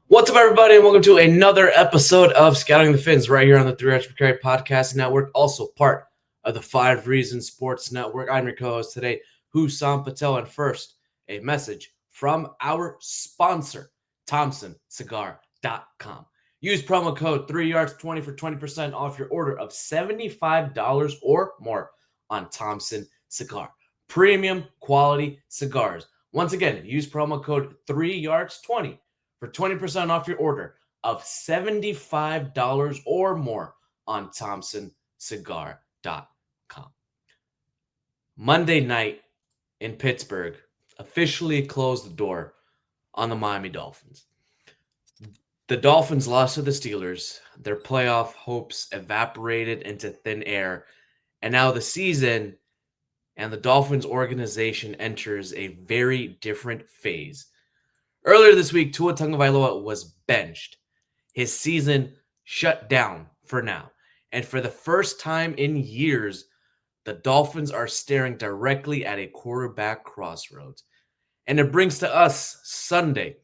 What's up, everybody, and welcome to another episode of Scouting the Fins right here on the 3 Yards Per Carry Podcast Network, also part of the 5 Reasons Sports Network. I'm your co-host today, Hussam Patel, and first, a message from our sponsor, ThompsonCigar.com. Use promo code 3yards20 for 20% off your order of $75 or more on Thompson Cigar. Premium quality cigars. Once again, use promo code 3yards20 for 20% off your order of $75 or more on ThompsonCigar.com. Monday night in Pittsburgh officially closed the door on the Miami Dolphins. The Dolphins lost to the Steelers. Their playoff hopes evaporated into thin air. And now the season and the Dolphins organization enters a very different phase. Earlier this week, Tua Tagovailoa was benched. His season shut down for now. And for the first time in years, the Dolphins are staring directly at a quarterback crossroads. And it brings to us Sunday.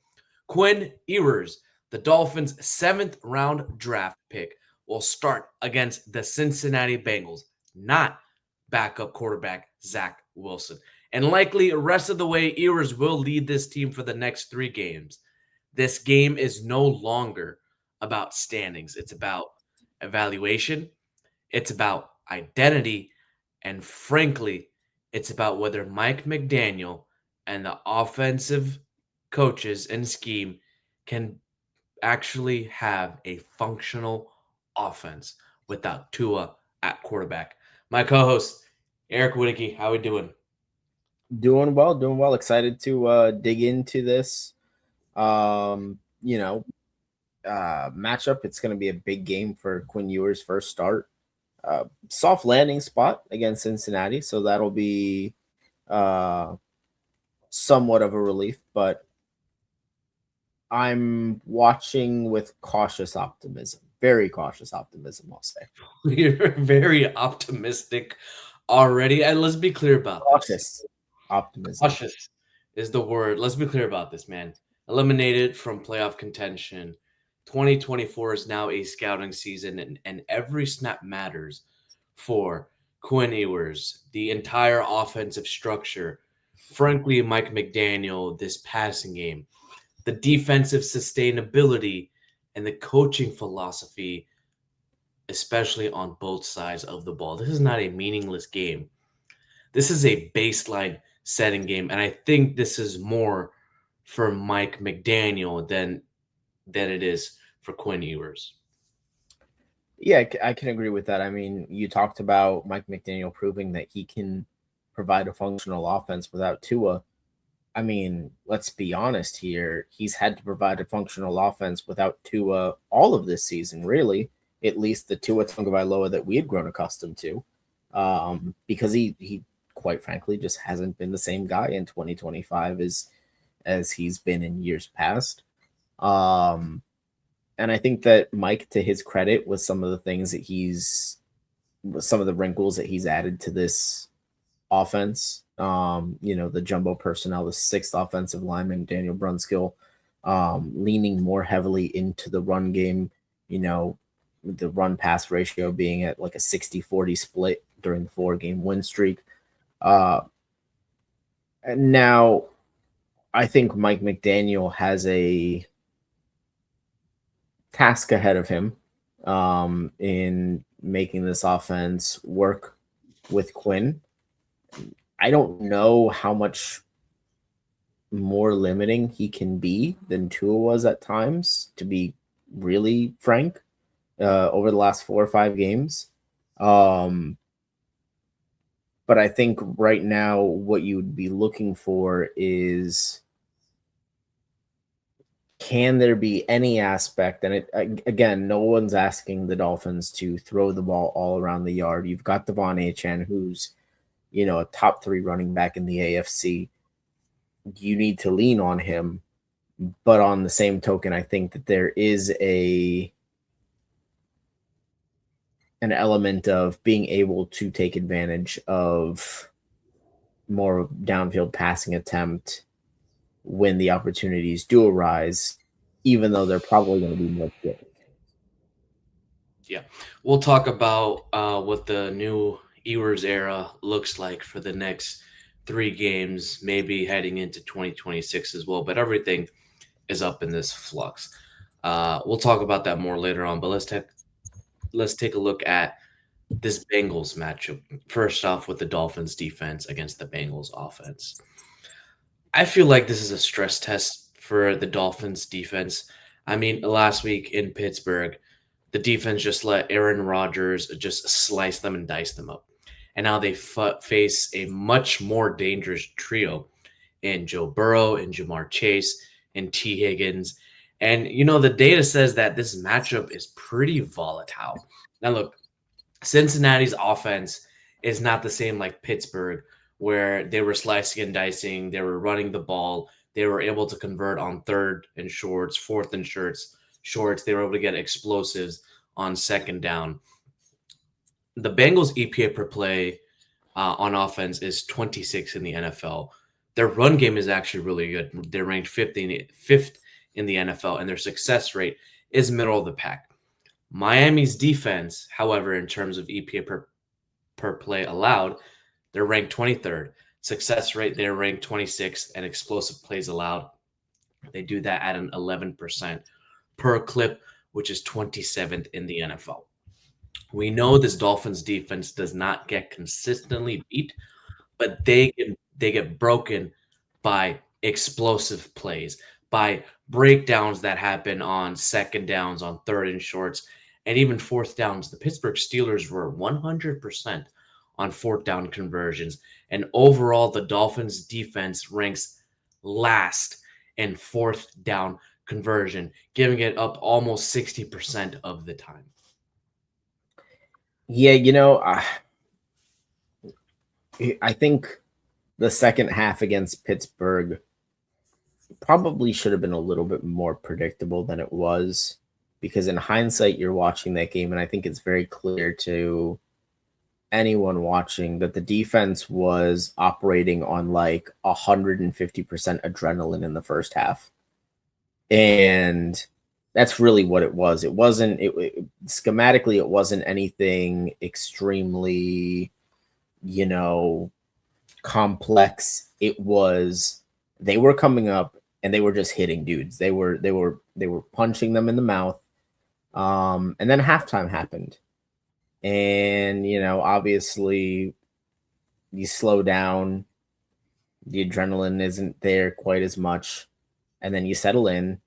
Quinn Ewers, the Dolphins' 7th round draft pick, will start against the Cincinnati Bengals, not backup quarterback Zach Wilson. And likely the rest of the way, Ewers will lead this team for the next 3 games. This game is no longer about standings. It's about evaluation. It's about identity. And frankly, it's about whether Mike McDaniel and the offensive coaches and scheme can actually have a functional offense without Tua at quarterback. My co-host, Eric Whitticky, how are we doing? Doing well. Excited to dig into this, matchup. It's going to be a big game for Quinn Ewers' first start. Soft landing spot against Cincinnati, so that'll be somewhat of a relief, but I'm watching with cautious optimism. Very cautious optimism, I'll say. You're very optimistic already. And let's be clear about Cautious optimism. Cautious is the word. Let's be clear about this, man. Eliminated from playoff contention. 2024 is now a scouting season, and every snap matters for Quinn Ewers, the entire offensive structure. Frankly, Mike McDaniel, this passing game, the defensive sustainability, and the coaching philosophy, especially on both sides of the ball. This is not a meaningless game. This is a baseline setting game, and I think this is more for Mike McDaniel than it is for Quinn Ewers. Yeah, I can agree with that. I mean, you talked about Mike McDaniel proving that he can provide a functional offense without Tua. I mean, let's be honest here. He's had to provide a functional offense without Tua all of this season, really. At least the Tua Tagovailoa that we had grown accustomed to, because he quite frankly just hasn't been the same guy in 2025 as he's been in years past. And I think that Mike, to his credit, was some of the things that some of the wrinkles that he's added to this offense. The jumbo personnel, the 6th offensive lineman, Daniel Brunskill, leaning more heavily into the run game, the run pass ratio being at like a 60-40 split during the 4-game win streak. And now I think Mike McDaniel has a task ahead of him in making this offense work with Quinn. I don't know how much more limiting he can be than Tua was at times, to be really frank, over the last 4 or 5 games. But I think right now what you would be looking for is, can there be any aspect, and again, no one's asking the Dolphins to throw the ball all around the yard. You've got Devon Achane, who's, a top 3 running back in the AFC. You need to lean on him. But on the same token, I think that there is an element of being able to take advantage of more downfield passing attempt when the opportunities do arise, even though they're probably going to be more fit. Yeah. We'll talk about what the new Ewers era looks like for the next 3 games, maybe heading into 2026 as well. But everything is up in this flux. We'll talk about that more later on. But let's take a look at this Bengals matchup. First off, with the Dolphins defense against the Bengals offense. I feel like this is a stress test for the Dolphins defense. I mean, last week in Pittsburgh, the defense just let Aaron Rodgers just slice them and dice them up. And now they face a much more dangerous trio in Joe Burrow and Jamar Chase and T. Higgins. And, the data says that this matchup is pretty volatile. Now, look, Cincinnati's offense is not the same like Pittsburgh, where they were slicing and dicing, they were running the ball, they were able to convert on third and shorts, fourth and shorts, they were able to get explosives on second down. The Bengals' EPA per play on offense is 26 in the NFL. Their run game is actually really good. They're ranked fifth in the NFL, and their success rate is middle of the pack. Miami's defense, however, in terms of EPA per play allowed, they're ranked 23rd. Success rate, they're ranked 26th, and explosive plays allowed, they do that at an 11% per clip, which is 27th in the NFL. We know this Dolphins defense does not get consistently beat, but they get broken by explosive plays, by breakdowns that happen on second downs, on third and shorts, and even fourth downs. The Pittsburgh Steelers were 100% on fourth down conversions, and overall the Dolphins defense ranks last in fourth down conversion, giving it up almost 60% of the time. Yeah, I think the second half against Pittsburgh probably should have been a little bit more predictable than it was, because in hindsight, you're watching that game, and I think it's very clear to anyone watching that the defense was operating on like 150% adrenaline in the first half. And that's really what it was. It wasn't schematically, it wasn't anything extremely, complex. It was, they were coming up and they were just hitting dudes. They were punching them in the mouth. And then halftime happened. And, obviously you slow down, the adrenaline isn't there quite as much, and then you settle in.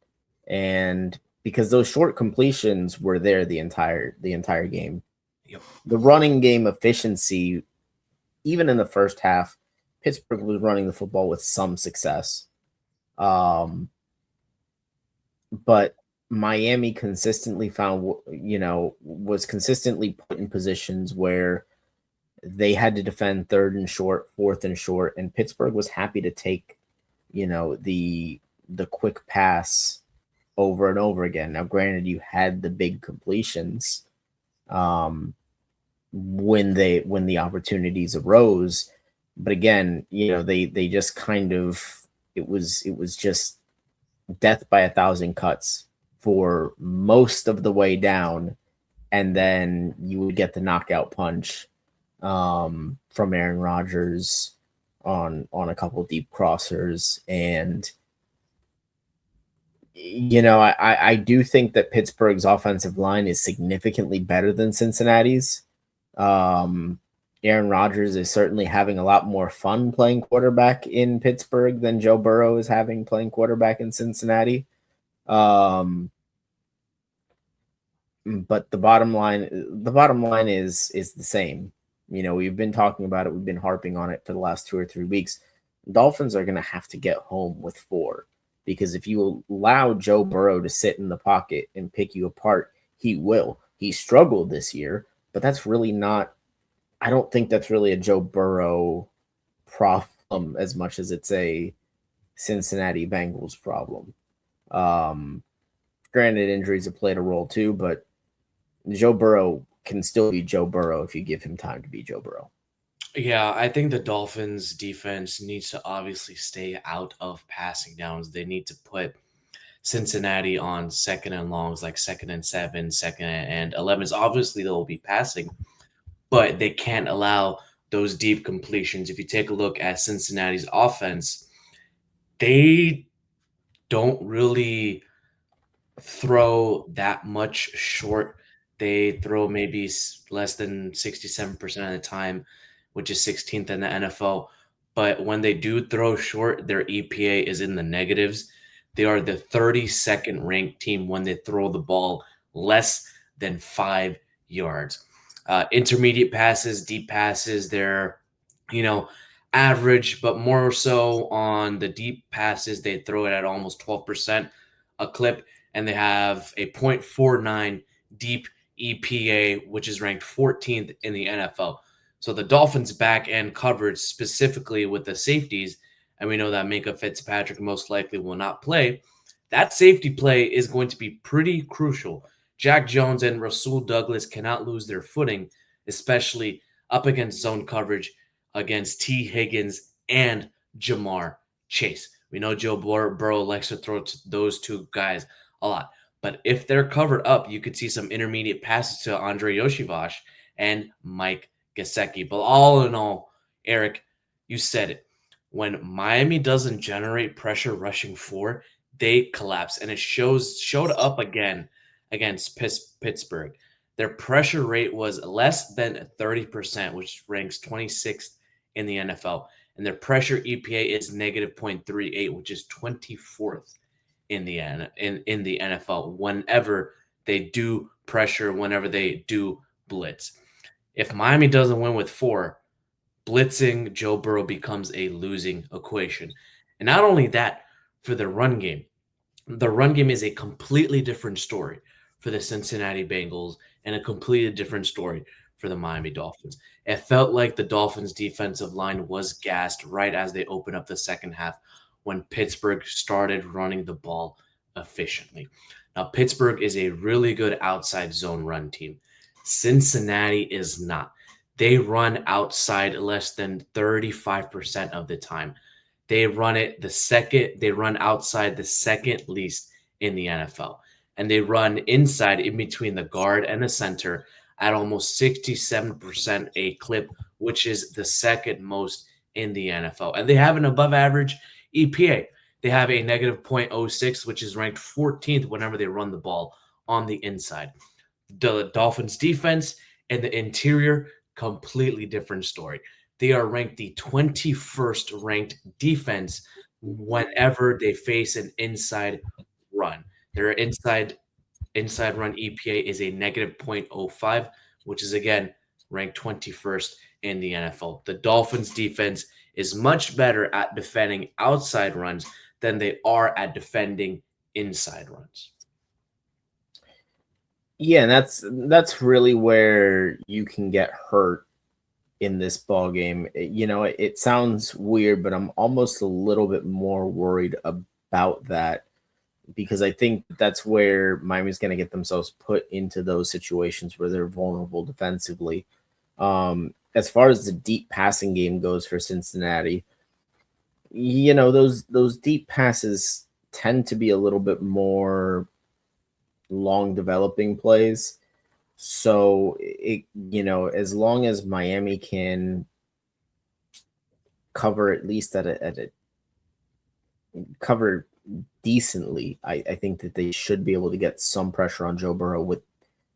And because those short completions were there the entire game. Yep. The running game efficiency, even in the first half, Pittsburgh was running the football with some success. But Miami consistently was consistently put in positions where they had to defend third and short, fourth and short, and Pittsburgh was happy to take, the quick pass over and over again. Now, granted, you had the big completions when the opportunities arose, but again, they just kind of, it was just death by 1,000 cuts for most of the way down, and then you would get the knockout punch from Aaron Rodgers on a couple deep crossers. And I do think that Pittsburgh's offensive line is significantly better than Cincinnati's. Aaron Rodgers is certainly having a lot more fun playing quarterback in Pittsburgh than Joe Burrow is having playing quarterback in Cincinnati. But the bottom line is the same. We've been talking about it. We've been harping on it for the last 2 or 3 weeks. Dolphins are going to have to get home with 4, because if you allow Joe Burrow to sit in the pocket and pick you apart, he will. He struggled this year, but that's really not, I don't think that's really a Joe Burrow problem as much as it's a Cincinnati Bengals problem. Granted, injuries have played a role too, but Joe Burrow can still be Joe Burrow if you give him time to be Joe Burrow. Yeah, I think the Dolphins defense needs to obviously stay out of passing downs. They need to put Cincinnati on second and longs, like second and 7, second and 11s. Obviously, they'll be passing, but they can't allow those deep completions. If you take a look at Cincinnati's offense, they don't really throw that much short. They throw maybe less than 67% of the time, which is 16th in the NFL. But when they do throw short, their EPA is in the negatives. They are the 32nd ranked team when they throw the ball less than 5 yards. Intermediate passes, deep passes, they're, you know, average, but more so on the deep passes, they throw it at almost 12% a clip, and they have a .49 deep EPA, which is ranked 14th in the NFL. So the Dolphins' back end coverage, specifically with the safeties, and we know that Minka Fitzpatrick most likely will not play. That safety play is going to be pretty crucial. Jack Jones and Rasul Douglas cannot lose their footing, especially up against zone coverage against T. Higgins and Jamar Chase. We know Joe Burrow likes to throw to those two guys a lot. But if they're covered up, you could see some intermediate passes to Andre Yoshivash and Mike Gesicki. But all in all, Eric, you said it. When Miami doesn't generate pressure rushing for, they collapse. And it showed up again against Pittsburgh. Their pressure rate was less than 30%, which ranks 26th in the NFL. And their pressure EPA is negative .38, which is 24th in the NFL whenever they do pressure, whenever they do blitz. If Miami doesn't win with 4, blitzing Joe Burrow becomes a losing equation. And not only that, for the run game is a completely different story for the Cincinnati Bengals and a completely different story for the Miami Dolphins. It felt like the Dolphins' defensive line was gassed right as they opened up the second half when Pittsburgh started running the ball efficiently. Now, Pittsburgh is a really good outside zone run team. Cincinnati is not. They run outside less than 35% of the time. They run outside the second least in the NFL. And they run inside in between the guard and the center at almost 67% a clip, which is the second most in the NFL. And they have an above average EPA. They have a negative .06, which is ranked 14th whenever they run the ball on the inside. The Dolphins defense and the interior, completely different story. They are ranked the 21st ranked defense whenever they face an inside run. Their inside run EPA is a negative .05, which is again ranked 21st in the NFL. The Dolphins defense is much better at defending outside runs than they are at defending inside runs. Yeah, and that's really where you can get hurt in this ball game. It sounds weird, but I'm almost a little bit more worried about that because I think that's where Miami's going to get themselves put into those situations where they're vulnerable defensively. As far as the deep passing game goes for Cincinnati, those deep passes tend to be a little bit more long developing plays. So as long as Miami can cover at least cover decently, I think that they should be able to get some pressure on Joe Burrow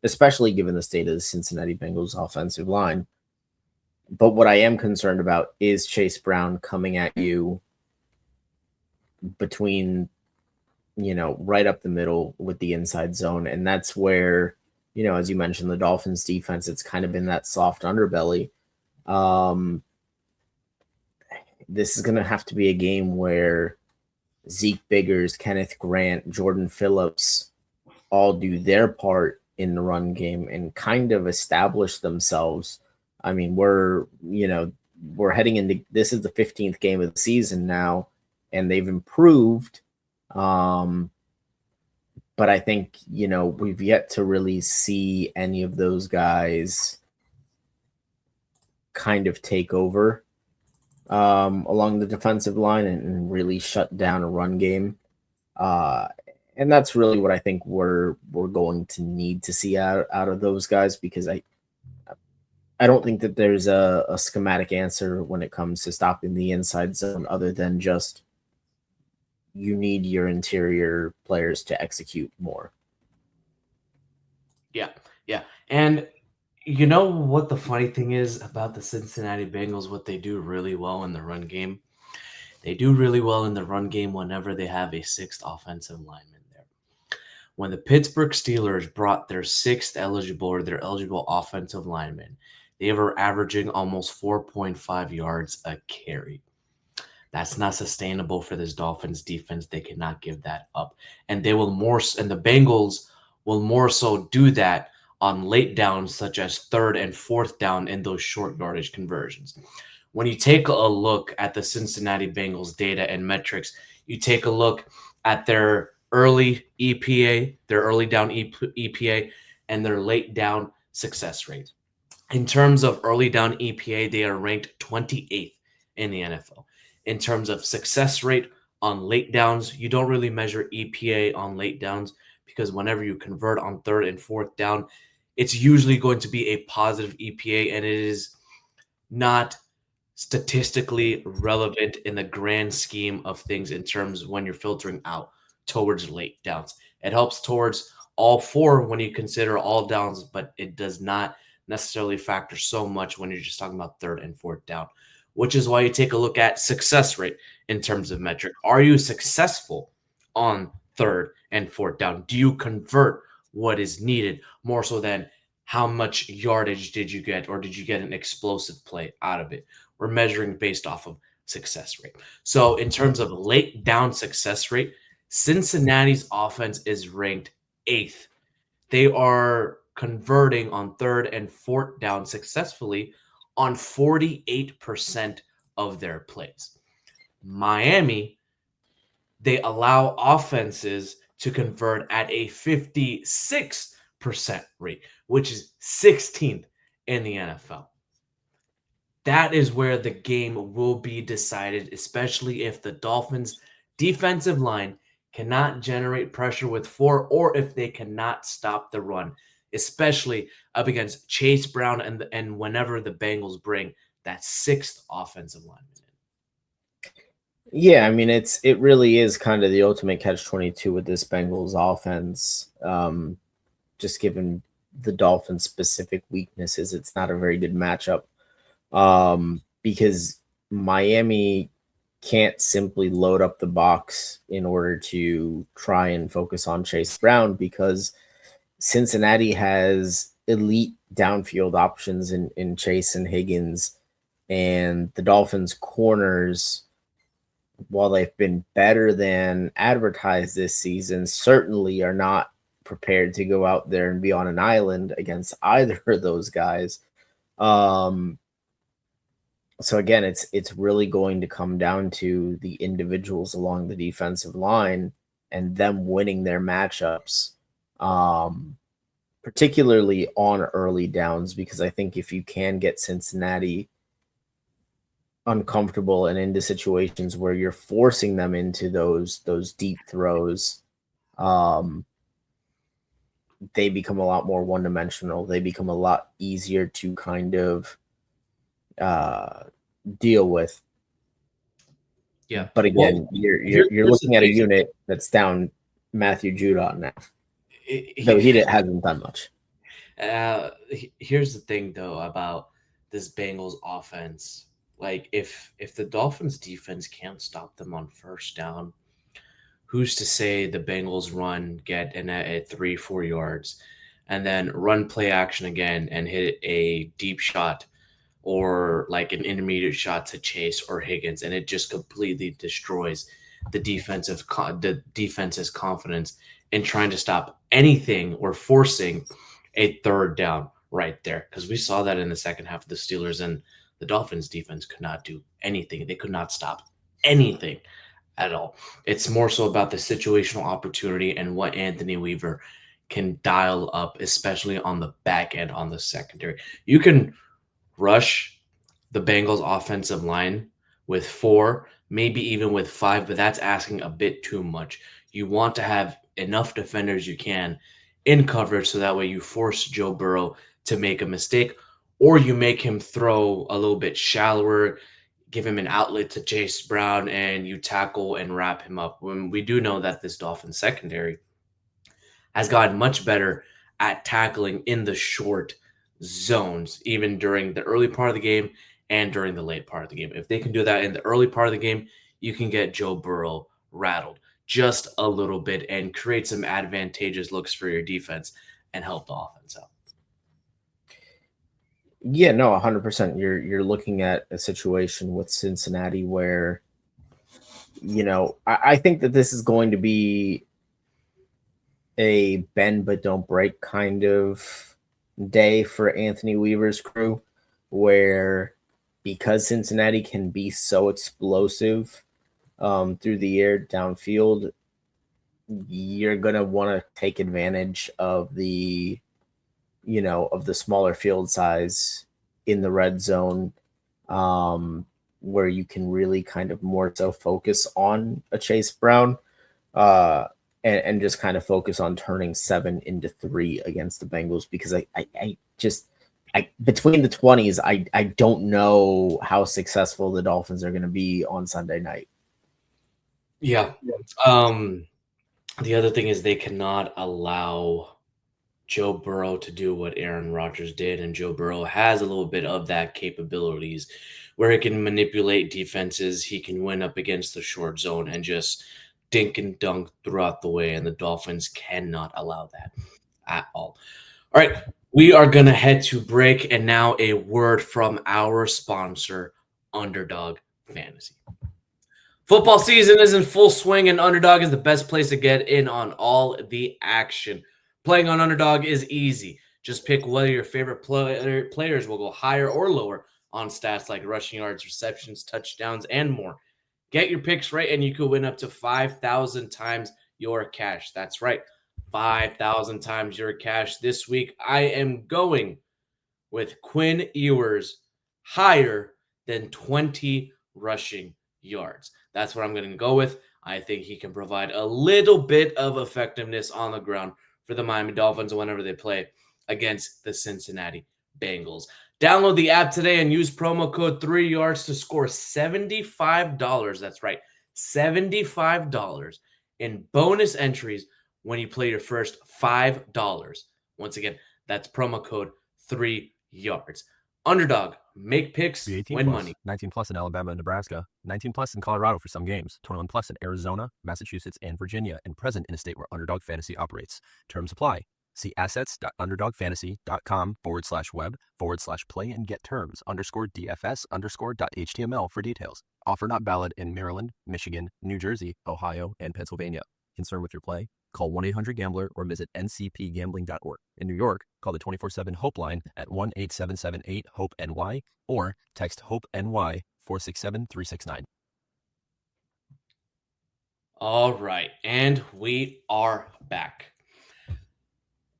especially given the state of the Cincinnati Bengals offensive line. But what I am concerned about is Chase Brown coming at you between, right up the middle with the inside zone. And that's where, as you mentioned, the Dolphins defense, it's kind of been that soft underbelly. This is going to have to be a game where Zeke Biggers, Kenneth Grant, Jordan Phillips all do their part in the run game and kind of establish themselves. I mean, we're heading into, this is the 15th game of the season now, and they've improved. But I think, we've yet to really see any of those guys kind of take over along the defensive line and really shut down a run game. And that's really what I think we're going to need to see out of those guys, because I don't think that there's a schematic answer when it comes to stopping the inside zone other than just you need your interior players to execute more. Yeah, yeah. And you know what the funny thing is about the Cincinnati Bengals, what they do really well in the run game? They do really well in the run game whenever they have a sixth offensive lineman there. When the Pittsburgh Steelers brought their sixth eligible or their eligible offensive lineman, they were averaging almost 4.5 yards a carry. That's not sustainable for this Dolphins defense. They cannot give that up. And they will more and the Bengals will more so do that on late downs such as third and fourth down in those short yardage conversions. When you take a look at the Cincinnati Bengals data and metrics, you take a look at their early EPA, their early down EPA, and their late down success rate. In terms of early down EPA, they are ranked 28th in the NFL. In terms of success rate on late downs, you don't really measure EPA on late downs because whenever you convert on third and fourth down, it's usually going to be a positive EPA, and it is not statistically relevant in the grand scheme of things in terms when you're filtering out towards late downs. It helps towards all four when you consider all downs, but it does not necessarily factor so much when you're just talking about third and fourth down, which is why you take a look at success rate in terms of metric. Are you successful on third and fourth down? Do you convert what is needed more so than how much yardage did you get, or did you get an explosive play out of it? We're measuring based off of success rate. So, in terms of late down success rate, Cincinnati's offense is ranked eighth. They are converting on third and fourth down successfully on 48% of their plays. Miami, they allow offenses to convert at a 56% rate, which is 16th in the NFL. That is where the game will be decided, especially if the Dolphins' defensive line cannot generate pressure with four or if they cannot stop the run, especially up against Chase Brown and whenever the Bengals bring that sixth offensive lineman in. Yeah, I mean it really is kind of the ultimate catch-22 with this Bengals offense. Just given the Dolphins' specific weaknesses, it's not a very good matchup. Because Miami can't simply load up the box in order to try and focus on Chase Brown, because Cincinnati has elite downfield options in Chase and Higgins, and the Dolphins' corners, while they've been better than advertised this season, certainly are not prepared to go out there and be on an island against either of those guys. So again, it's really going to come down to the individuals along the defensive line and them winning their matchups, particularly on early downs, because I think if you can get Cincinnati uncomfortable and into situations where you're forcing them into those deep throws, they become a lot more one-dimensional. They become a lot easier to kind of deal with. Yeah, but again, you're looking at a unit that's down Matthew Judon now, though hasn't done much. Here's the thing though about this Bengals offense. Like if the Dolphins defense can't stop them on first down, who's to say the Bengals run, get in at 3-4 yards, and then run play action again and hit a deep shot or like an intermediate shot to Chase or Higgins, and it just completely destroys the defense's confidence in trying to stop anything or forcing a third down right there. Because we saw that in the second half of the Steelers, and the Dolphins defense could not do anything. They could not stop anything at all. It's more so about the situational opportunity and what Anthony Weaver can dial up, especially on the back end on the secondary. You can rush the Bengals offensive line with 4, maybe even with 5, but that's asking a bit too much. You want to have enough defenders you can in coverage so that way you force Joe Burrow to make a mistake, or you make him throw a little bit shallower, give him an outlet to Chase Brown, and you tackle and wrap him up. When we do know that this Dolphins secondary has gotten much better at tackling in the short zones, even during the early part of the game and during the late part of the game. If they can do that in the early part of the game, you can get Joe Burrow rattled just a little bit and create some advantageous looks for your defense and help the offense out. Yeah, no, 100%. You're looking at a situation with Cincinnati where, I think that this is going to be a bend but don't break kind of day for Anthony Weaver's crew, where because Cincinnati can be so explosive through the air downfield, you're gonna want to take advantage of the smaller field size in the red zone, where you can really kind of more so focus on a Chase Brown, and just kind of focus on turning 7 into 3 against the Bengals, because I between the 20s, I don't know how successful the Dolphins are going to be on Sunday night. Yeah. The other thing is they cannot allow Joe Burrow to do what Aaron Rodgers did, and Joe Burrow has a little bit of that capabilities where he can manipulate defenses. He can win up against the short zone and just dink and dunk throughout the way, and the Dolphins cannot allow that at all. All right, we are going to head to break, and now a word from our sponsor, Underdog Fantasy. Football season is in full swing, and Underdog is the best place to get in on all the action. Playing on Underdog is easy. Just pick whether your favorite players will go higher or lower on stats like rushing yards, receptions, touchdowns, and more. Get your picks right, and you could win up to 5,000 times your cash. That's right, 5,000 times your cash. This week, I am going with Quinn Ewers higher than 20 rushing yards. That's what I'm going to go with. I think he can provide a little bit of effectiveness on the ground for the Miami Dolphins whenever they play against the Cincinnati Bengals. Download the app today and use promo code 3yards to score $75. That's right, $75 in bonus entries when you play your first $5. Once again, that's promo code 3yards. Underdog, make picks, Be 18 win plus, money. 19 plus in Alabama and Nebraska, 19 plus in Colorado for some games, 21 plus in Arizona, Massachusetts, and Virginia, and present in a state where Underdog Fantasy operates. Terms apply. See assets.underdogfantasy.com/web/play and get terms _DFS_.html for details. Offer not valid in Maryland, Michigan, New Jersey, Ohio, and Pennsylvania. Concerned with your play? Call 1-800-GAMBLER or visit ncpgambling.org. In New York, call the 24/7 HOPE line at 1-8778-HOPE-NY or text HOPE-NY 467-369. All right, and we are back.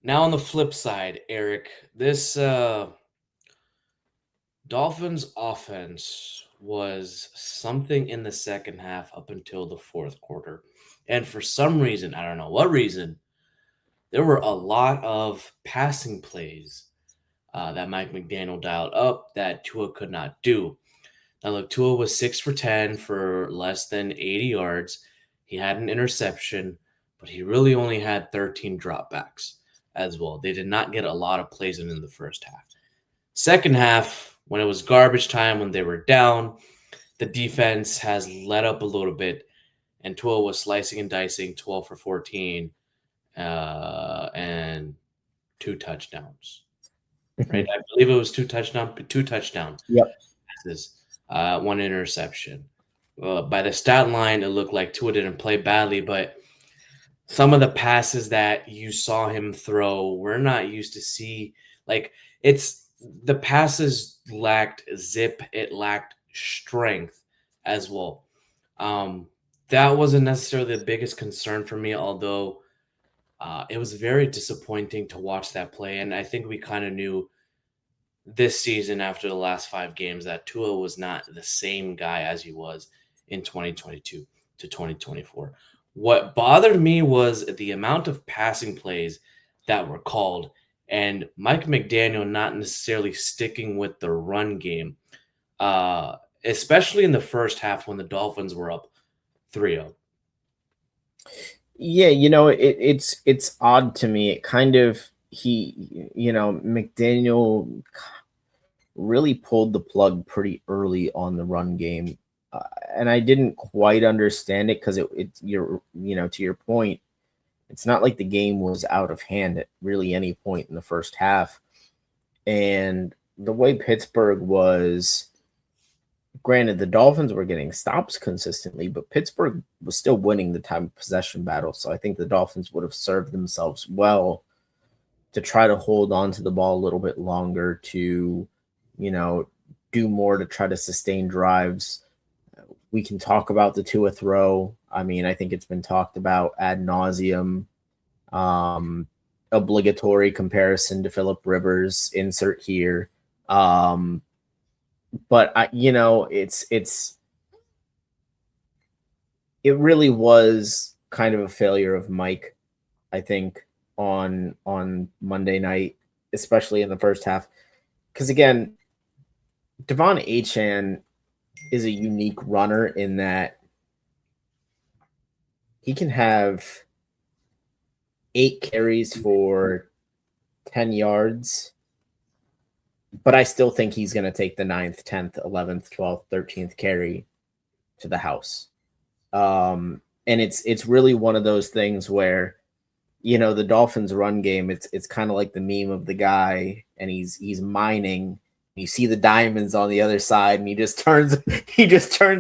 Now on the flip side, Eric, this Dolphins offense was something in the second half up until the fourth quarter. And for some reason, I don't know what reason, there were a lot of passing plays that Mike McDaniel dialed up that Tua could not do. Now, look, Tua was 6 for 10 for less than 80 yards. He had an interception, but he really only had 13 dropbacks as well. They did not get a lot of plays in the first half. Second half, when it was garbage time, when they were down, the defense has let up a little bit, and Tua was slicing and dicing 12 for 14 and 2 touchdowns. Right? I believe it was two touchdowns. Yep. Passes, 1 interception. By the stat line, it looked like Tua didn't play badly, but some of the passes that you saw him throw, we're not used to see. Like, the passes lacked zip, it lacked strength as well. That wasn't necessarily the biggest concern for me, although it was very disappointing to watch that play. And I think we kind of knew this season after the last 5 games that Tua was not the same guy as he was in 2022 to 2024. What bothered me was the amount of passing plays that were called, and Mike McDaniel not necessarily sticking with the run game, uh, especially in the first half when the Dolphins were up 3-0. Yeah, it's odd to me. It kind of McDaniel really pulled the plug pretty early on the run game, uh, and I didn't quite understand it because to your point, it's not like the game was out of hand at really any point in the first half, and the way Pittsburgh was. Granted, the Dolphins were getting stops consistently, but Pittsburgh was still winning the time of possession battle. So I think the Dolphins would have served themselves well to try to hold on to the ball a little bit longer, to, do more to try to sustain drives. We can talk about the Tua throw. I mean, I think it's been talked about ad nauseum. Obligatory comparison to Philip Rivers, insert here. But it really was kind of a failure of Mike, I think, on Monday night, especially in the first half. Because again, Devon Achane is a unique runner in that he can have 8 carries for 10 yards, but I still think he's going to take the 9th, 10th, 11th, 12th, 13th carry to the house. And it's really one of those things where, the Dolphins run game, it's kind of like the meme of the guy, and he's mining. You see the diamonds on the other side, and he just turns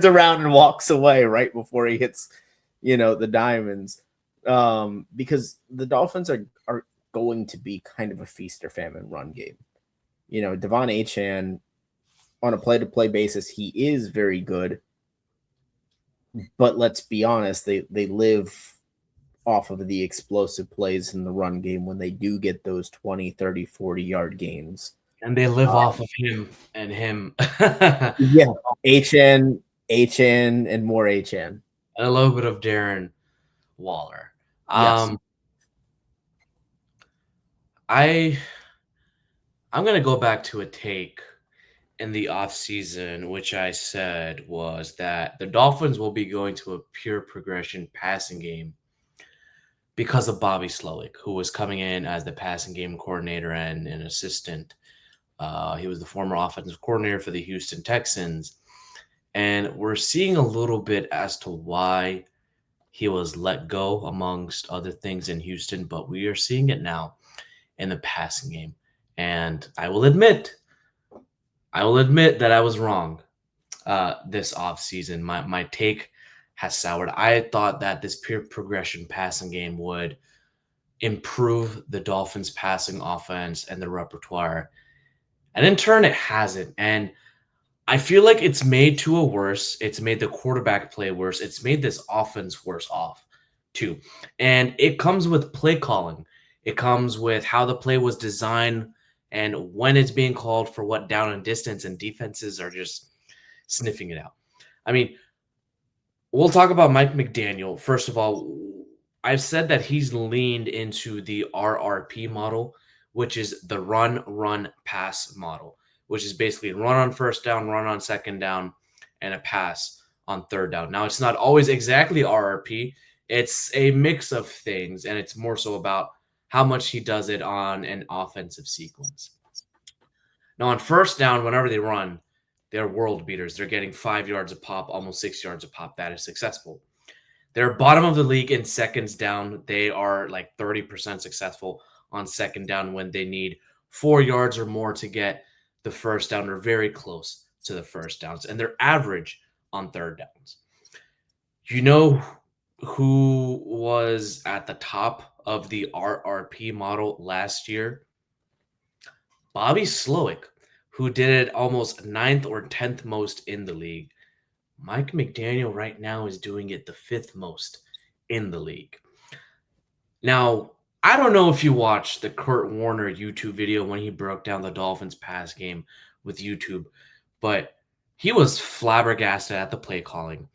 around and walks away right before he hits, the diamonds. Because the Dolphins are going to be kind of a feast or famine run game. Devon Achane, on a play-to-play basis, he is very good. But let's be honest, they live off of the explosive plays in the run game when they do get those 20, 30, 40-yard gains. And they live off of him and him. Yeah, Achane, and more Achane. And a little bit of Darren Waller. Yes. I'm going to go back to a take in the offseason, which I said was that the Dolphins will be going to a pure progression passing game because of Bobby Slowick, who was coming in as the passing game coordinator and an assistant. He was the former offensive coordinator for the Houston Texans. And we're seeing a little bit as to why he was let go, amongst other things, in Houston, but we are seeing it now in the passing game. And I will admit that I was wrong this offseason. My take has soured. I thought that this pure progression passing game would improve the Dolphins' passing offense and the repertoire. And in turn, it hasn't. And I feel like it's made Tua worse. It's made the quarterback play worse. It's made this offense worse off, too. And it comes with play calling. It comes with how the play was designed and when it's being called for what down and distance, and defenses are just sniffing it out. I mean, we'll talk about Mike McDaniel. First of all, I've said that he's leaned into the RRP model, which is the run, pass model, which is basically run on first down, run on second down, and a pass on third down. Now, it's not always exactly RRP. It's a mix of things, and it's more so about how much he does it on an offensive sequence. Now, on first down, whenever they run, they're world beaters. They're getting 5 yards a pop, almost 6 yards a pop. That is successful. They're bottom of the league in seconds down. They are like 30% successful on second down when they need 4 yards or more to get the first down, or very close to the first downs. And they're average on third downs. You know who was at the top of the RRP model last year? Bobby Slowick, who did it almost 9th or 10th most in the league. Mike McDaniel right now is doing it the 5th most in the league. Now, I don't know if you watched the Kurt Warner YouTube video when he broke down the Dolphins pass game with YouTube, but he was flabbergasted at the play calling,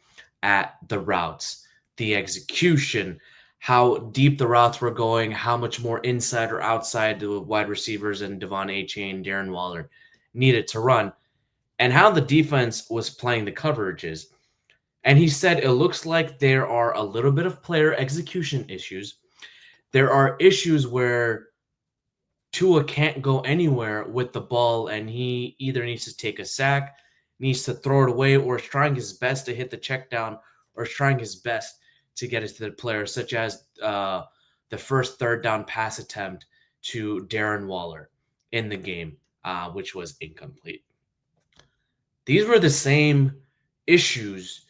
at the routes, the execution, how deep the routes were going, how much more inside or outside the wide receivers and Devon Achane, Darren Waller needed to run, and how the defense was playing the coverages. And he said it looks like there are a little bit of player execution issues. There are issues where Tua can't go anywhere with the ball, and he either needs to take a sack, needs to throw it away, or is trying his best to hit the check down, or is trying his best to get it to the player, such as the first third down pass attempt to Darren Waller in the game, which was incomplete. These were the same issues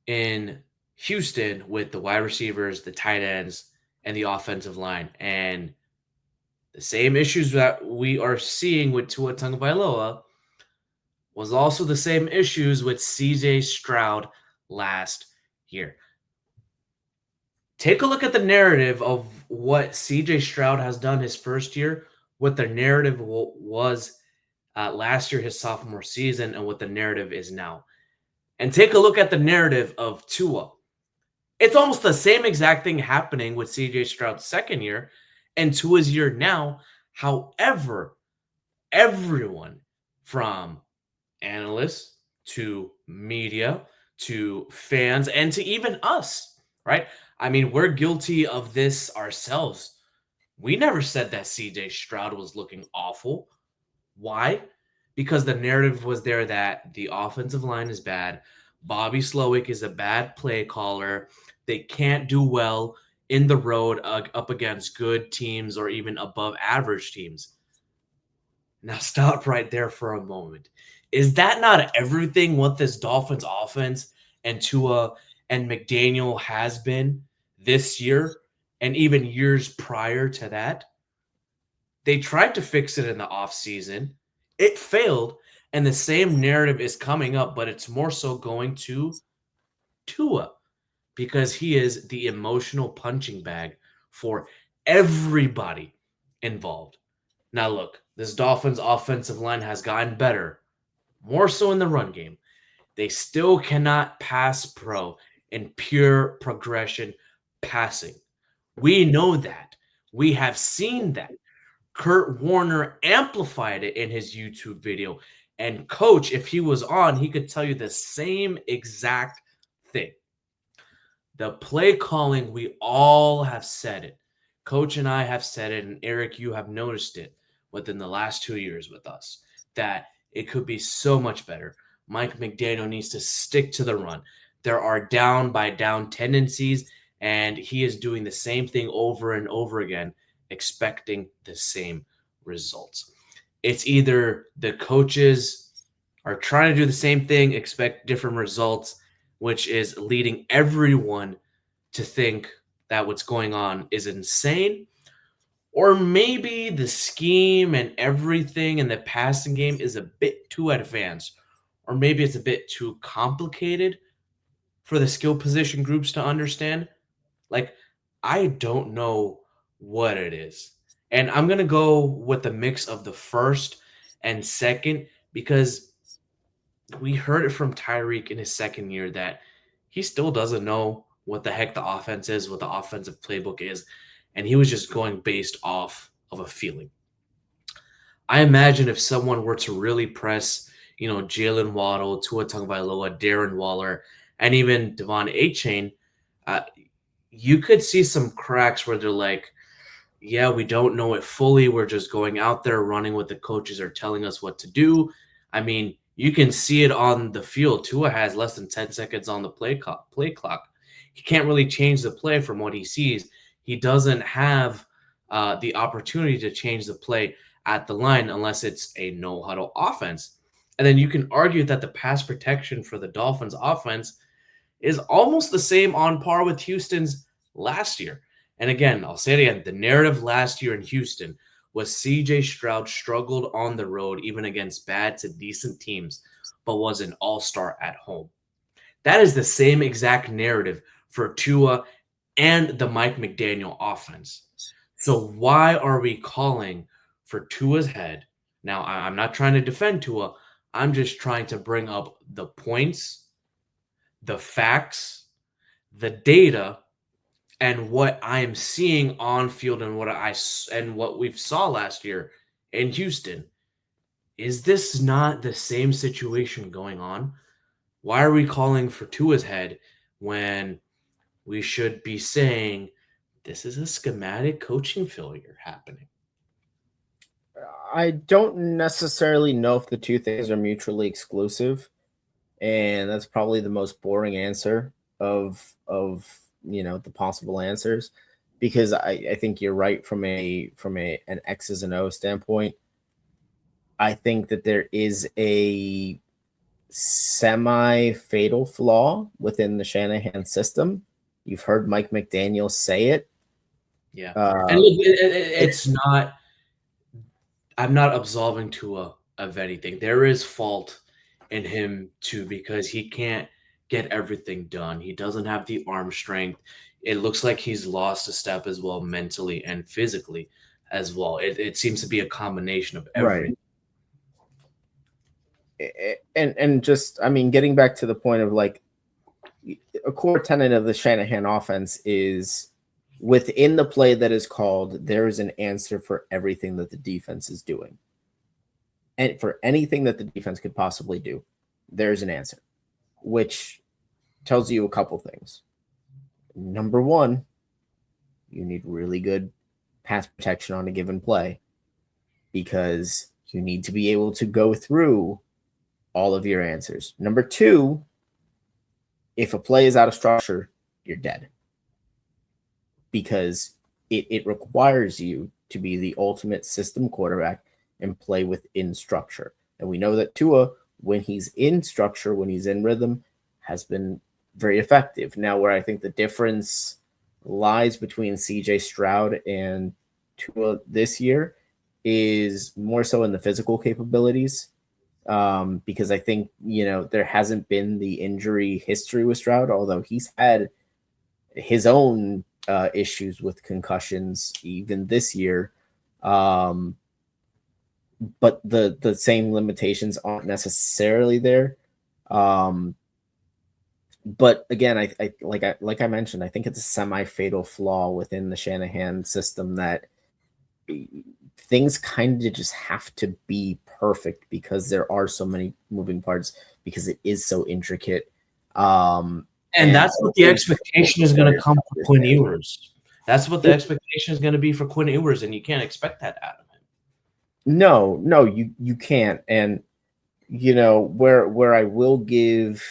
in Houston with the wide receivers, the tight ends, and the offensive line. And the same issues that we are seeing with Tua Tagovailoa was also the same issues with CJ Stroud last year. Take a look at the narrative of what CJ Stroud has done his first year, what the narrative was last year, his sophomore season, and what the narrative is now. And take a look at the narrative of Tua. It's almost the same exact thing happening with CJ Stroud's second year and Tua's year now. However, everyone from analysts to media to fans and to even us, right? I mean, we're guilty of this ourselves. We never said that CJ Stroud was looking awful. Why? Because the narrative was there that the offensive line is bad. Bobby Slowick is a bad play caller. They can't do well in the road up against good teams or even above average teams. Now stop right there for a moment. Is that not everything what this Dolphins offense and Tua and McDaniel has been this year and even years prior to that? They tried to fix it in the offseason. It failed, and the same narrative is coming up, but it's more so going to Tua because he is the emotional punching bag for everybody involved. Now, look, this Dolphins offensive line has gotten better, more so in the run game. They still cannot pass pro in pure progression passing. We know that. We have seen that. Kurt Warner amplified it in his YouTube video. And Coach, if he was on, he could tell you the same exact thing. The play calling, we all have said it. Coach and I have said it, and Eric, you have noticed it within the last 2 years with us, that it could be so much better. Mike McDaniel needs to stick to the run. There are down by down tendencies, and he is doing the same thing over and over again, expecting the same results. It's either the coaches are trying to do the same thing, expect different results, which is leading everyone to think that what's going on is insane, or maybe the scheme and everything in the passing game is a bit too advanced, or maybe it's a bit too complicated for the skill position groups to understand. Like, I don't know what it is. And I'm going to go with the mix of the first and second because we heard it from Tyreek in his second year that he still doesn't know what the heck the offense is, what the offensive playbook is, and he was just going based off of a feeling. I imagine if someone were to really press, Jalen Waddle, Tua Tagovailoa, Darren Waller, and even Devon Achane, you could see some cracks where they're like, yeah, we don't know it fully. We're just going out there running what the coaches are telling us what to do. I mean, you can see it on the field. Tua has less than 10 seconds on the play clock. He can't really change the play from what he sees. He doesn't have the opportunity to change the play at the line unless it's a no-huddle offense. And then you can argue that the pass protection for the Dolphins offense is almost the same on par with Houston's last year. And again, I'll say it again, the narrative last year in Houston was CJ Stroud struggled on the road even against bad to decent teams, but was an all-star at home. That is the same exact narrative for Tua and the Mike McDaniel offense. So why are we calling for Tua's head? Now, I'm not trying to defend Tua. I'm just trying to bring up the points, the facts, the data and what I am seeing on field and what we saw last year in Houston, is this not the same situation going on? Why are we calling for Tua's head when we should be saying this is a schematic coaching failure happening? I don't necessarily know if the two things are mutually exclusive, and that's probably the most boring answer of the possible answers, because I think you're right from an X's and O standpoint. I think that there is a semi-fatal flaw within the Shanahan system. You've heard Mike McDaniel say it. Yeah. And look, it's not – I'm not absolving Tua of anything. There is fault in him too, because he can't get everything done. He doesn't have the arm strength. It looks like he's lost a step as well, mentally and physically as well. It seems to be a combination of everything. Right. And just, I mean, getting back to the point of like a core tenet of the Shanahan offense is within the play that is called, there is an answer for everything that the defense is doing. And for anything that the defense could possibly do, there's an answer, which tells you a couple things. Number one, you need really good pass protection on a given play, because you need to be able to go through all of your answers. Number two, if a play is out of structure, you're dead, because it requires you to be the ultimate system quarterback and play within structure. And we know that Tua, when he's in structure, when he's in rhythm, has been very effective. Now, where I think the difference lies between CJ Stroud and Tua this year is more so in the physical capabilities. Because I think, there hasn't been the injury history with Stroud, although he's had his own issues with concussions even this year. But the same limitations aren't necessarily there. But again, I like I mentioned, I think it's a semi-fatal flaw within the Shanahan system that things kind of just have to be perfect, because there are so many moving parts, because it is so intricate. And that's what the expectation is going to come for Quinn Ewers. That's what the expectation is going to be for Quinn Ewers, and you can't expect that out of him. No, you can't. And where I will give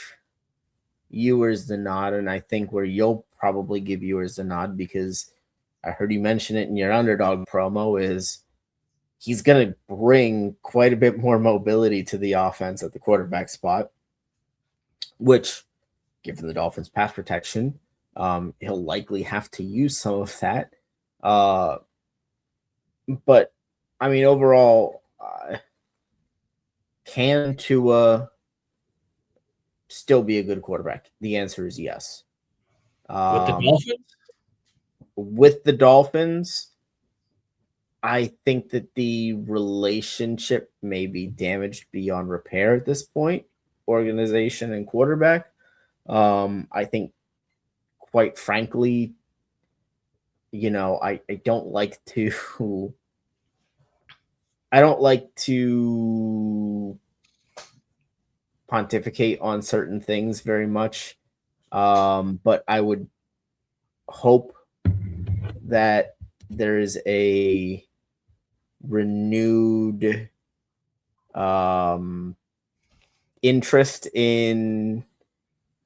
Ewers the nod, and I think where you'll probably give Ewers the nod, because I heard you mention it in your Underdog promo, is he's going to bring quite a bit more mobility to the offense at the quarterback spot, which, given the Dolphins' pass protection, he'll likely have to use some of that. But, I mean, overall, can Tua still be a good quarterback? The answer is yes. With the Dolphins? With the Dolphins, I think that the relationship may be damaged beyond repair at this point, organization and quarterback. I think, quite frankly, I don't like to pontificate on certain things very much. But I would hope that there is a renewed interest in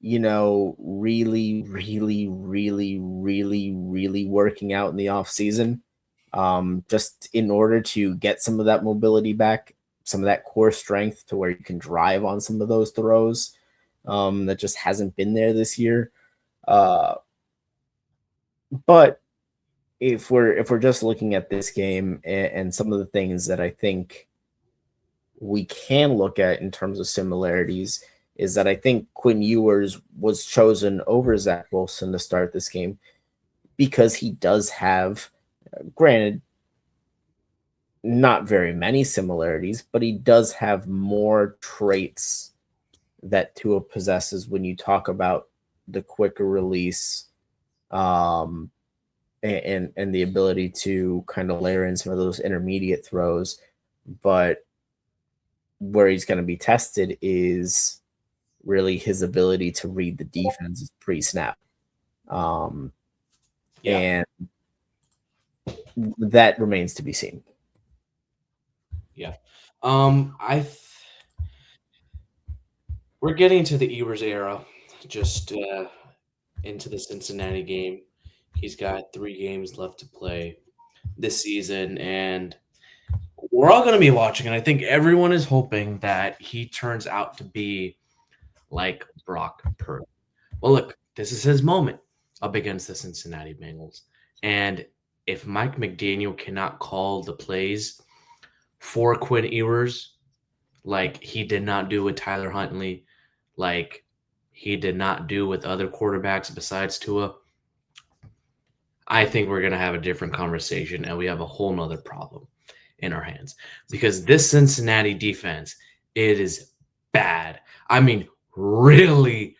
really working out in the off season, just in order to get some of that mobility back, some of that core strength, to where you can drive on some of those throws that just hasn't been there this year. But if we're just looking at this game and some of the things that I think we can look at in terms of similarities, is that I think Quinn Ewers was chosen over Zach Wilson to start this game because he does have, granted, not very many similarities, but he does have more traits that Tua possesses when you talk about the quicker release, and the ability to kind of layer in some of those intermediate throws. But where he's going to be tested is really his ability to read the defense pre-snap. And that remains to be seen. Yeah. We're getting to the Ewers era, just into the Cincinnati game. He's got 3 games left to play this season, and we're all going to be watching, and I think everyone is hoping that he turns out to be like Brock Purdy. Well, look, this is his moment up against the Cincinnati Bengals, and if Mike McDaniel cannot call the plays for Quinn Ewers like he did not do with Tyler Huntley, like he did not do with other quarterbacks besides Tua, I think we're going to have a different conversation, and we have a whole nother problem in our hands because this Cincinnati defense, it is bad. I mean, really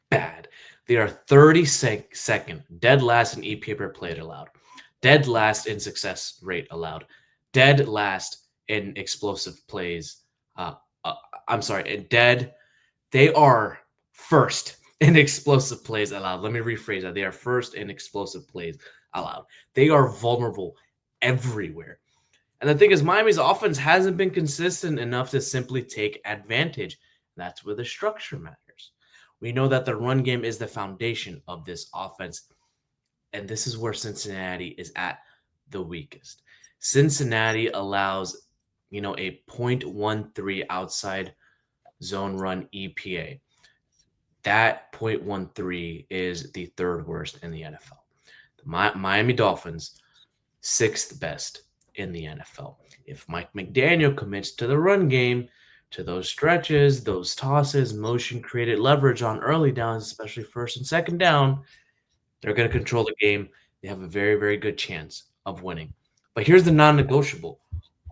bad. They are 32nd, dead last in EPA per play allowed, dead last in success rate allowed, dead last in explosive plays. They are first in explosive plays allowed. Let me rephrase that. They are first in explosive plays allowed. They are vulnerable everywhere. And the thing is, Miami's offense hasn't been consistent enough to simply take advantage. That's where the structure matters. We know that the run game is the foundation of this offense. And this is where Cincinnati is at the weakest. Cincinnati allows, a 0.13 outside zone run EPA. That 0.13 is the 3rd worst in the NFL. The Miami Dolphins, 6th best in the NFL. If Mike McDaniel commits to the run game, to those stretches, those tosses, motion created leverage on early downs, especially 1st and 2nd down, they're going to control the game. They have a very, very good chance of winning. But here's the non-negotiable.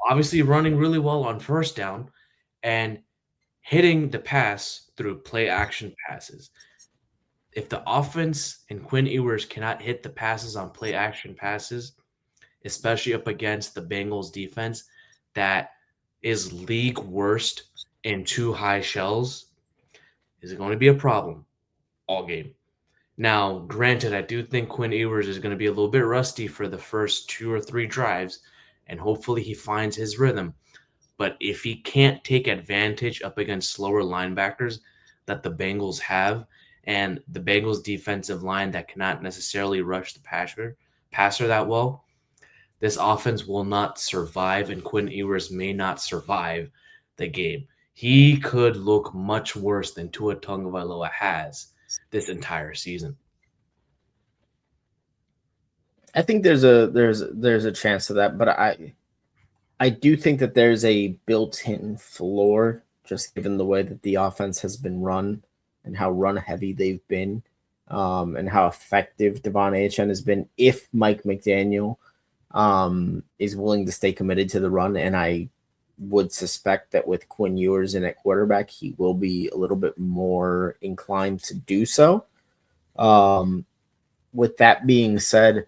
Obviously running really well on 1st down and hitting the pass through play action passes. If the offense and Quinn Ewers cannot hit the passes on play action passes, especially up against the Bengals defense that is league worst in 2 high shells, is it going to be a problem all game? Now, granted, I do think Quinn Ewers is going to be a little bit rusty for the first 2 or 3 drives, and hopefully he finds his rhythm. But if he can't take advantage up against slower linebackers that the Bengals have, and the Bengals defensive line that cannot necessarily rush the passer that well, this offense will not survive, and Quinn Ewers may not survive the game. He could look much worse than Tua Tagovailoa has this entire season. I think there's a chance of that, but I do think that there's a built-in floor, just given the way that the offense has been run and how run-heavy they've been, and how effective Devon Achane has been. If Mike McDaniel is willing to stay committed to the run, and I would suspect that with Quinn Ewers in at quarterback, he will be a little bit more inclined to do so. With that being said,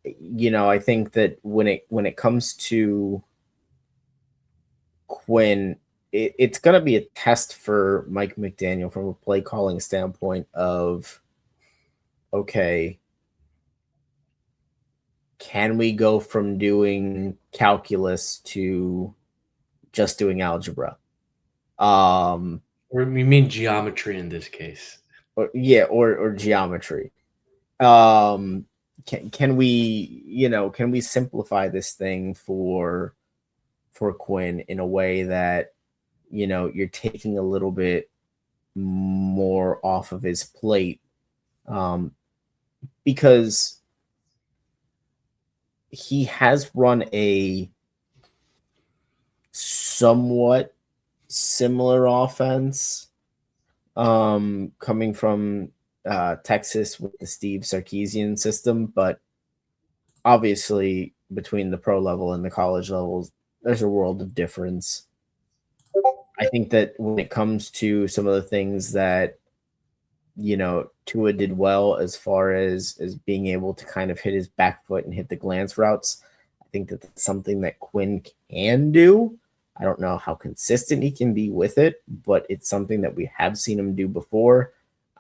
I think that when it comes to Quinn, it's going to be a test for Mike McDaniel from a play calling standpoint of, okay, can we go from doing calculus to just doing algebra? Or you mean geometry in this case? Or geometry. Can we simplify this thing for Quinn in a way that you're taking a little bit more off of his plate, because he has run a somewhat similar offense, coming from Texas with the Steve Sarkisian system, but obviously between the pro level and the college levels, there's a world of difference. I think that when it comes to some of the things that Tua did well as far as being able to kind of hit his back foot and hit the glance routes. I think that that's something that Quinn can do. I don't know how consistent he can be with it, but it's something that we have seen him do before.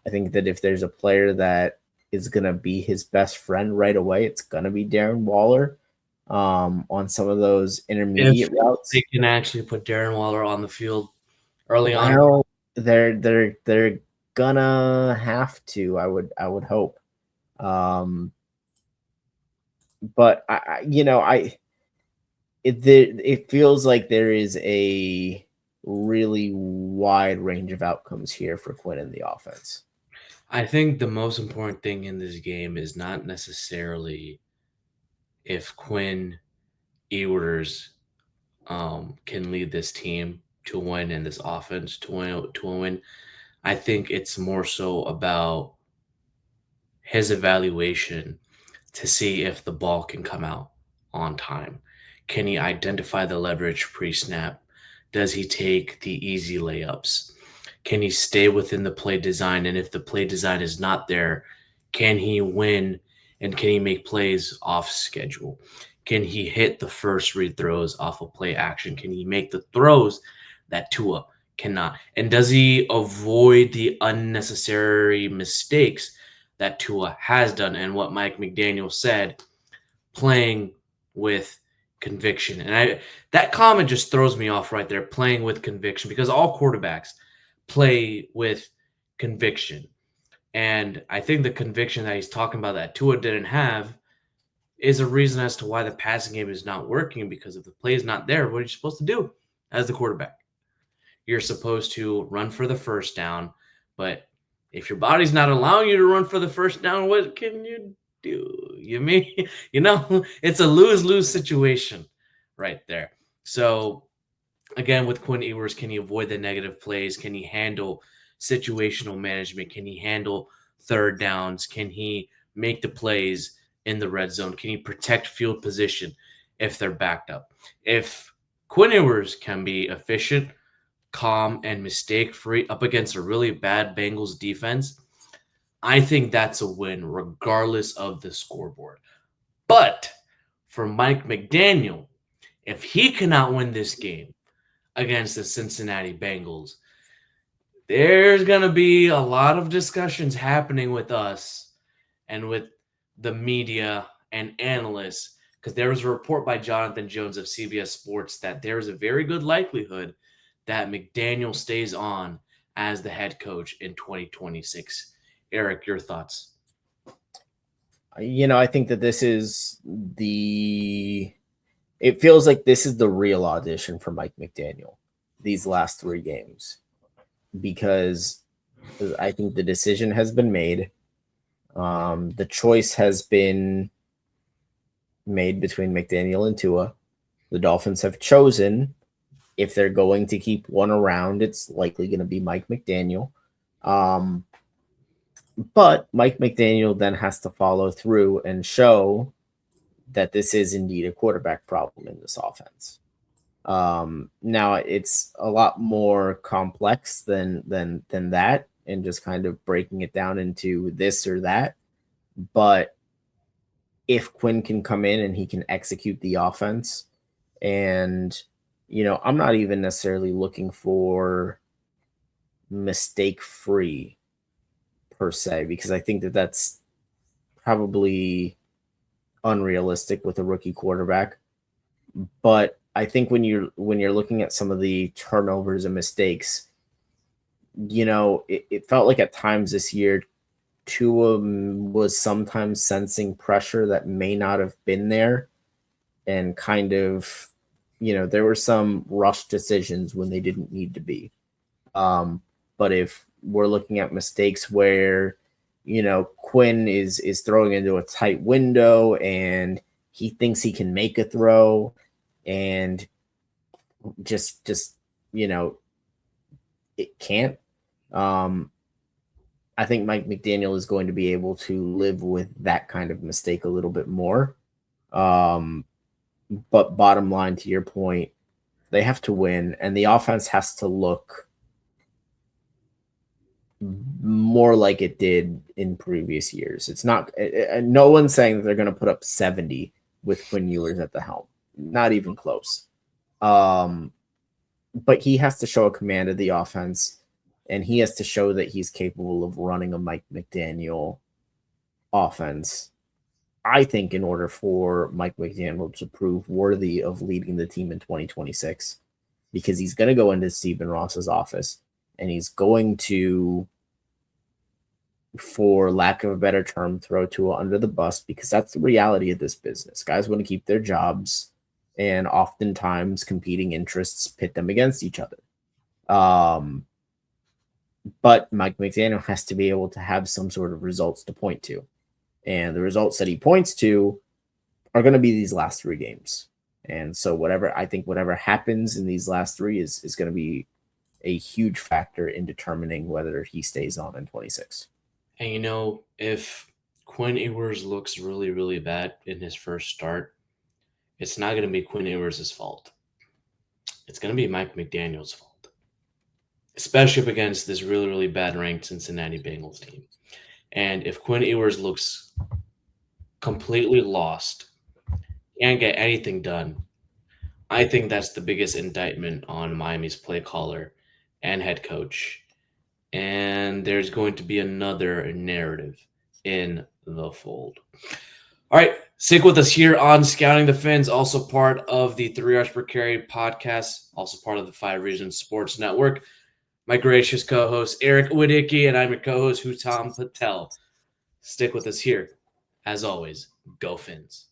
I think that if there's a player that is going to be his best friend right away, it's going to be Darren Waller on some of those intermediate routes. They can actually put Darren Waller on the field early on. Well, they're gonna have to. I would hope. But it feels like there is a really wide range of outcomes here for Quinn in the offense. I think the most important thing in this game is not necessarily if Quinn Ewers can lead this team to win in this offense to win. I think it's more so about his evaluation to see if the ball can come out on time. Can he identify the leverage pre-snap? Does he take the easy layups? Can he stay within the play design? And if the play design is not there, can he win and can he make plays off schedule? Can he hit the first read throws off of play action? Can he make the throws that Tua cannot? And does he avoid the unnecessary mistakes that Tua has done? And what Mike McDaniel said, playing with conviction. And that comment just throws me off right there, playing with conviction, because all quarterbacks play with conviction. And I think the conviction that he's talking about that Tua didn't have is a reason as to why the passing game is not working, because if the play is not there, what are you supposed to do as the quarterback? You're supposed to run for the first down, but if your body's not allowing you to run for the first down, what can you do? It's a lose-lose situation right there. So again, with Quinn Ewers, can he avoid the negative plays? Can he handle situational management? Can he handle third downs? Can he make the plays in the red zone? Can he protect field position if they're backed up? If Quinn Ewers can be efficient, calm, and mistake-free up against a really bad Bengals defense, I think that's a win regardless of the scoreboard. But for Mike McDaniel, if he cannot win this game against the Cincinnati Bengals, there's going to be a lot of discussions happening with us and with the media and analysts, because there was a report by Jonathan Jones of CBS Sports that there is a very good likelihood that McDaniel stays on as the head coach in 2026. Eric, your thoughts? I think that it feels like this is the real audition for Mike McDaniel, these last 3 games, because I think the decision has been made. The choice has been made between McDaniel and Tua. The Dolphins have chosen, if they're going to keep one around, it's likely going to be Mike McDaniel. But Mike McDaniel then has to follow through and show that this is indeed a quarterback problem in this offense. Now it's a lot more complex than that, and just kind of breaking it down into this or that. But if Quinn can come in and he can execute the offense, and I'm not even necessarily looking for mistake-free per se, because I think that that's probably unrealistic with a rookie quarterback. But I think when you're looking at some of the turnovers and mistakes, it felt like at times this year Tua was sometimes sensing pressure that may not have been there, and kind of, there were some rushed decisions when they didn't need to be. But if we're looking at mistakes where, Quinn is throwing into a tight window and he thinks he can make a throw, and just it can't. I think Mike McDaniel is going to be able to live with that kind of mistake a little bit more. But bottom line, to your point, they have to win, and the offense has to look, more like it did in previous years. It's not. No one's saying that they're going to put up 70 with Quinn Ewers at the helm. Not even close. But he has to show a command of the offense, and he has to show that he's capable of running a Mike McDaniel offense. I think in order for Mike McDaniel to prove worthy of leading the team in 2026, because he's going to go into Stephen Ross's office and he's going to, for lack of a better term, throw Tua under the bus, because that's the reality of this business. Guys want to keep their jobs, and oftentimes competing interests pit them against each other. But Mike McDaniel has to be able to have some sort of results to point to. And the results that he points to are going to be these last 3 games. And so whatever happens in these last 3 is going to be a huge factor in determining whether he stays on in 26. And if Quinn Ewers looks really, really bad in his first start, it's not going to be Quinn Ewers' fault. It's going to be Mike McDaniel's fault, especially up against this really, really bad ranked Cincinnati Bengals team. And if Quinn Ewers looks completely lost, can't get anything done, I think that's the biggest indictment on Miami's play caller and head coach. And there's going to be another narrative in the fold. All right, stick with us here on Scouting the Fins, also part of the 3 Yards Per Carry podcast, also part of the 5 Reasons Sports Network. My gracious co-host, Eric Wadicki, and I'm your co-host, Hutam Patel. Stick with us here. As always, go Fins.